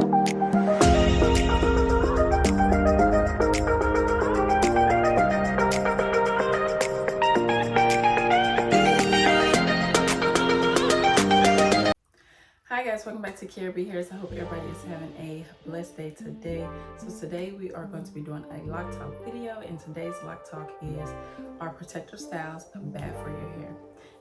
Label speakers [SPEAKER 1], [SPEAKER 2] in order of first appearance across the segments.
[SPEAKER 1] Hi guys, welcome back to kiarabharris. I hope everybody is having a blessed day today. So today we are going to be doing a lock talk video, and today's lock talk is our protective styles bad for your hair.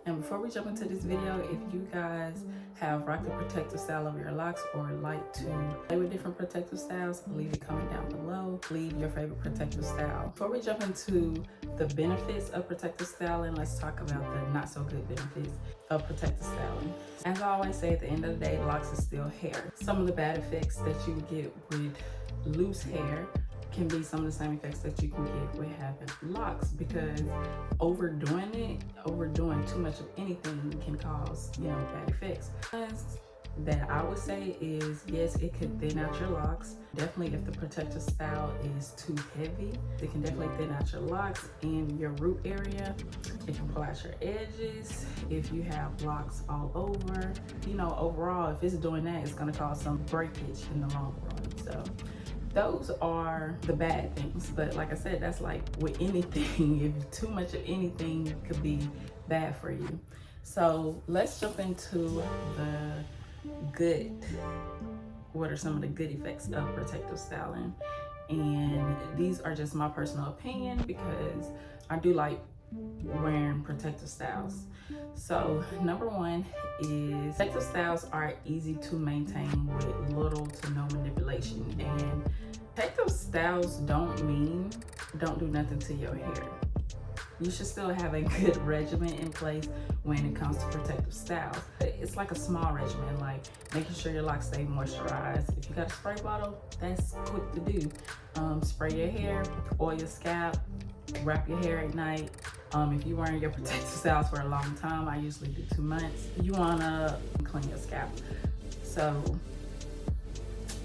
[SPEAKER 1] And before we jump into this video, if you guys have rocked a protective style over your locks or like to play with different protective styles, leave a comment down below. Leave your favorite protective style. Before we jump into the benefits of protective styling, let's talk about the not so good benefits of protective styling. As I always say, at the end of the day, locks is still hair. Some of the bad effects that you get with loose hair can be some of the same effects that you can get with having locks, because overdoing too much of anything can cause, bad effects. That I would say is, yes, it could thin out your locks. Definitely if the protective style is too heavy, it can definitely thin out your locks in your root area. It can pull out your edges. If you have locks all over, overall, if it's doing that, it's gonna cause some breakage in the long run. So those are the bad things. But like I said, that's like with anything. If too much of anything could be bad for you. So let's jump into the good. What are some of the good effects of protective styling? And these are just my personal opinion, because I do like wearing protective styles. So number one is protective styles are easy to maintain with little to no manipulation. And protective styles don't do nothing to your hair. You should still have a good regimen in place when it comes to protective styles. It's like a small regimen, like making sure your locks stay moisturized. If you got a spray bottle, that's quick to do. Spray your hair, oil your scalp, wrap your hair at night. If you're wearing your protective styles for a long time, I usually do 2 months, you wanna clean your scalp. So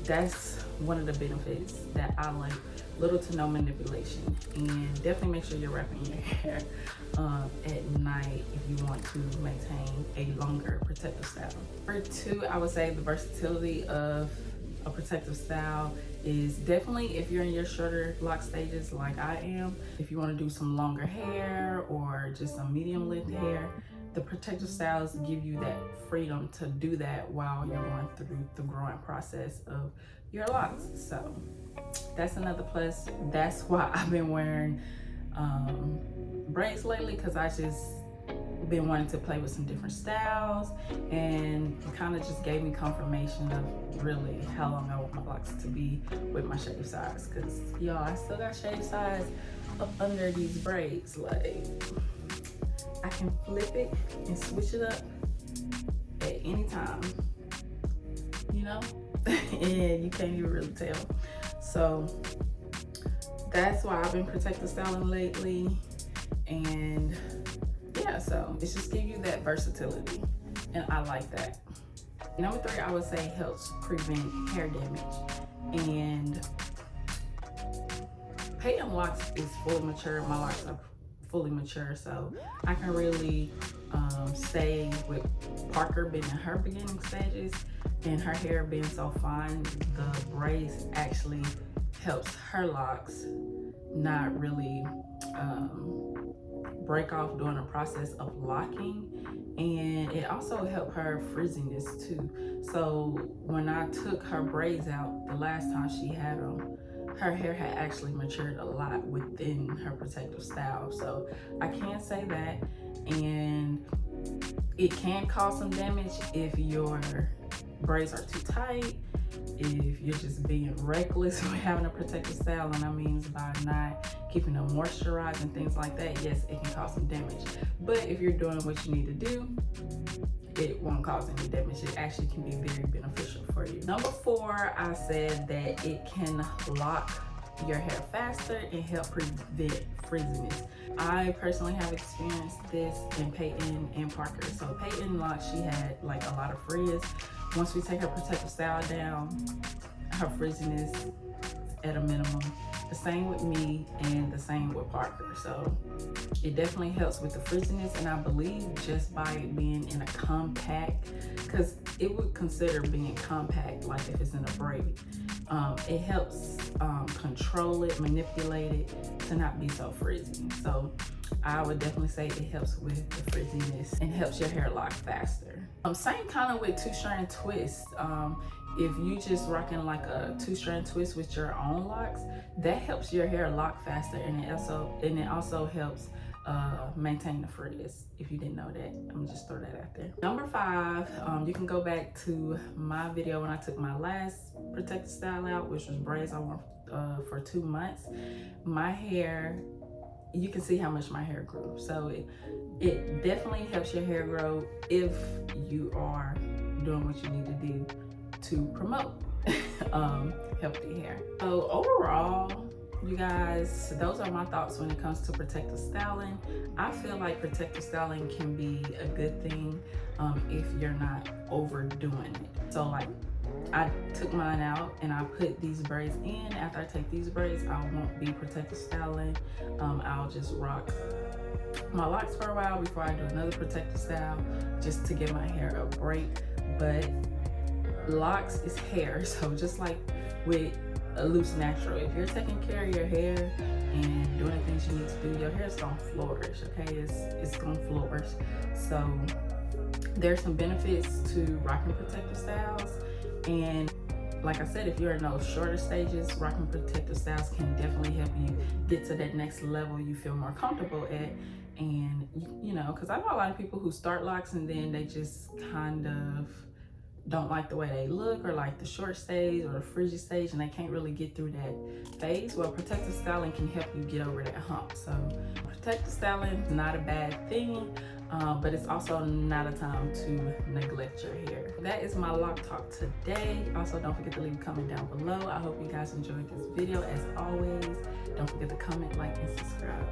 [SPEAKER 1] that's one of the benefits that I like. Little to no manipulation, and definitely make sure you're wrapping your hair at night if you want to maintain a longer protective style. Number two, I would say the versatility of a protective style is definitely if you're in your shorter lock stages like I am. If you want to do some longer hair or just some medium length hair, the protective styles give you that freedom to do that while you're going through the growing process of your locks. So that's another plus. That's why I've been wearing braids lately, because I just been wanting to play with some different styles, and it kind of just gave me confirmation of really how long I want my locks to be with my shave size. Because y'all, I still got shave size up under these braids. Like, I can flip it and switch it up at any time, and you can't even really tell. So that's why I've been protective styling lately. And yeah, so it's just give you that versatility, and I like that. Number three, I would say helps prevent hair damage. And patent locks is fully mature. My locks are fully mature, so I can really say with Parker being in her beginning stages and her hair being so fine, the braids actually helps her locks not really break off during the process of locking, and it also helped her frizziness too. So when I took her braids out the last time she had them, her hair had actually matured a lot within her protective style. So I can say that. And it can cause some damage if your braids are too tight, if you're just being reckless with having a protective style, and I mean by not keeping them moisturized and things like that. Yes, it can cause some damage, but if you're doing what you need to do, it won't cause any damage. It actually can be very beneficial for you. Number four, I said that it can lock your hair faster and help prevent frizziness. I personally have experienced this in Peyton and Parker. So Peyton locked, she had like a lot of frizz. Once we take her protective style down, her frizziness at a minimum. The same with me and the same with Parker. So it definitely helps with the frizziness, and I believe just by it being in a compact, because it would consider being compact like if it's in a braid. It helps control it, manipulate it to not be so frizzy. So I would definitely say it helps with the frizziness and helps your hair lock faster. Same kind of with 2-strand twist. If you just rocking like a 2-strand twist with your own locks, that helps your hair lock faster, and it also helps maintain the frizz. If you didn't know that, I'm gonna just throw that out there. Number 5, you can go back to my video when I took my last protective style out, which was braids I wore for 2 months. My hair, you can see how much my hair grew. So it definitely helps your hair grow if you are doing what you need to do to promote healthy hair. So overall, you guys, those are my thoughts when it comes to protective styling. I feel like protective styling can be a good thing if you're not overdoing it. So like, I took mine out and I put these braids in. After I take these braids, I won't be protective styling. I'll just rock my locks for a while before I do another protective style, just to give my hair a break. But locks is hair, so just like with a loose natural, if you're taking care of your hair and doing the things you need to do, your hair's gonna flourish, okay? It's gonna flourish. So there's some benefits to rocking protective styles, and like I said, if you're in those shorter stages, rocking protective styles can definitely help you get to that next level you feel more comfortable at. And you know, because I know a lot of people who start locks and then they just kind of don't like the way they look, or like the short stage or the frizzy stage, and they can't really get through that phase. Well, protective styling can help you get over that hump. So protective styling is not a bad thing, but it's also not a time to neglect your hair. That is my lock talk today. Also, don't forget to leave a comment down below. I hope you guys enjoyed this video. As always, don't forget to comment, like, and subscribe.